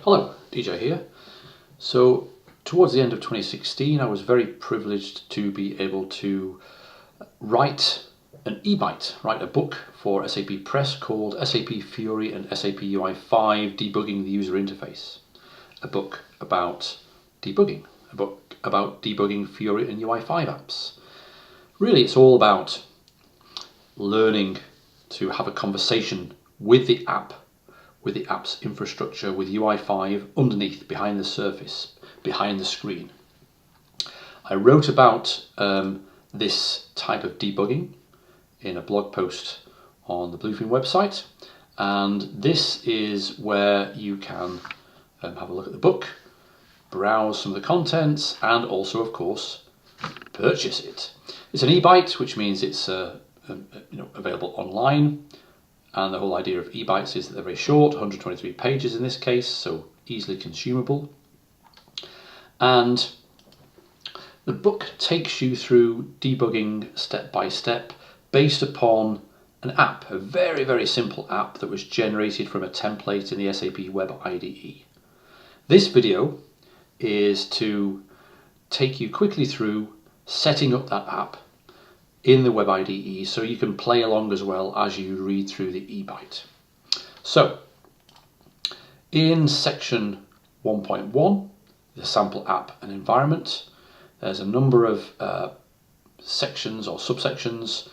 Hello, DJ here. So towards the end of 2016 I was very privileged to be able to write an e-bite, write a book for SAP Press called SAP Fiori and SAP UI5 Debugging the User Interface. A book about debugging, a book about debugging Fiori and UI5 apps. Really it's all about learning to have a conversation with the app, with the app's infrastructure, with UI5 underneath, behind the surface, behind the screen. I wrote about this type of debugging in a blog post on the Bluefin website, and this is where you can have a look at the book, browse some of the contents, and also, of course, purchase it. It's an e-bite, which means it's available online. And the whole idea of e-bites is that they're very short, 123 pages in this case, so easily consumable. And the book takes you through debugging step by step based upon an app, a very, very simple app that was generated from a template in the SAP Web IDE. This video is to take you quickly through setting up that app in the Web IDE, so you can play along as well as you read through the e-bite. So, in section 1.1, the sample app and environment, there's a number of sections or subsections.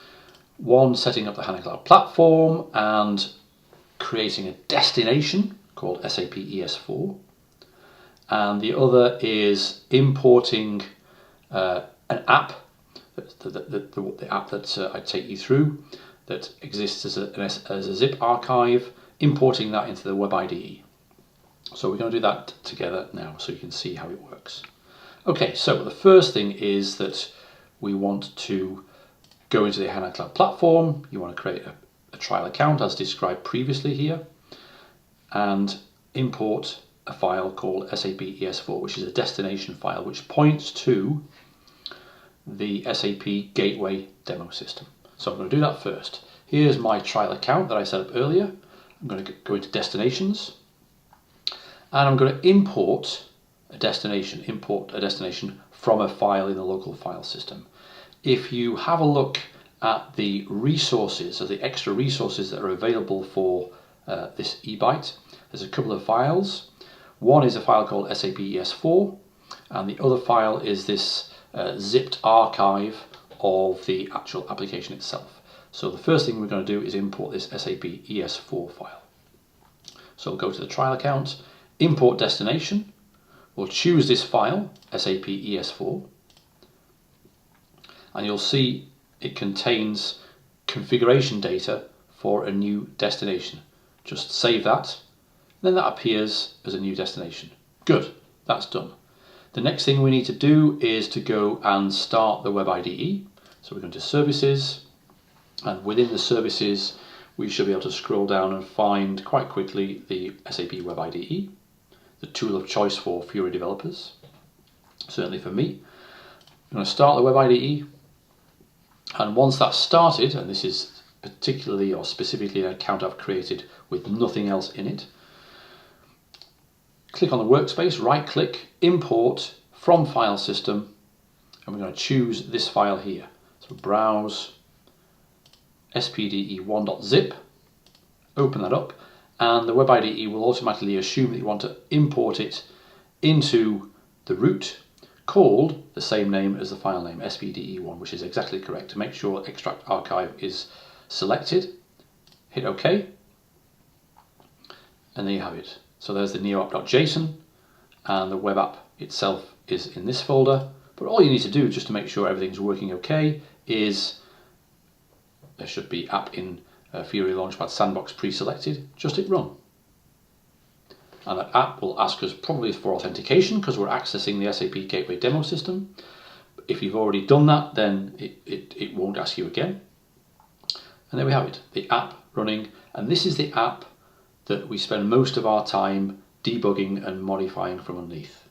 One, setting up the HANA Cloud Platform and creating a destination called SAP ES4. And the other is importing an app, the app that I take you through, that exists as a zip archive, importing that into the Web IDE. So we're going to do that together now so you can see how it works. Okay, so the first thing is that we want to go into the HANA Cloud Platform. You want to create a trial account as described previously here, and import a file called SAP ES4, which is a destination file which points to the SAP Gateway demo system. So I'm going to do that first. Here's my trial account that I set up earlier. I'm going to go into destinations, and I'm going to import a destination from a file in the local file system. If you have a look at the resources, or the extra resources that are available for this e-bite, there's a couple of files. One is a file called SAP ES4, and the other file is this zipped archive of the actual application itself. So the first thing we're going to do is import this SAP ES4 file. So we'll go to the trial account, import destination, we'll choose this file, SAP ES4, and you'll see it contains configuration data for a new destination. Just save that, then that appears as a new destination. Good, that's done. The next thing we need to do is to go and start the Web IDE. So we're going to Services, and within the Services we should be able to scroll down and find quite quickly the SAP Web IDE, the tool of choice for Fiori developers, certainly for me. I'm going to start the Web IDE, and once that's started, and this is particularly or specifically an account I've created with nothing else in it, click on the workspace, right click, import from file system, and we're going to choose this file here. So browse spde1.zip, open that up, and the Web IDE will automatically assume that you want to import it into the root called the same name as the file name, spde1, which is exactly correct. To make sure extract archive is selected, hit OK, and there you have it. So there's the neoapp.json, and the web app itself is in this folder. But all you need to do, just to make sure everything's working okay, is there should be app in Fiori Launchpad Sandbox pre-selected. Just hit run. And that app will ask us probably for authentication because we're accessing the SAP Gateway demo system. If you've already done that, then it won't ask you again. And there we have it, the app running. And this is the app that we spend most of our time debugging and modifying from underneath.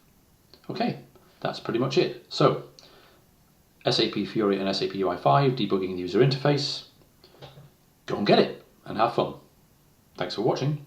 Okay, that's pretty much it. So, SAP Fiori and SAP UI5, debugging the user interface. Go and get it and have fun. Thanks for watching.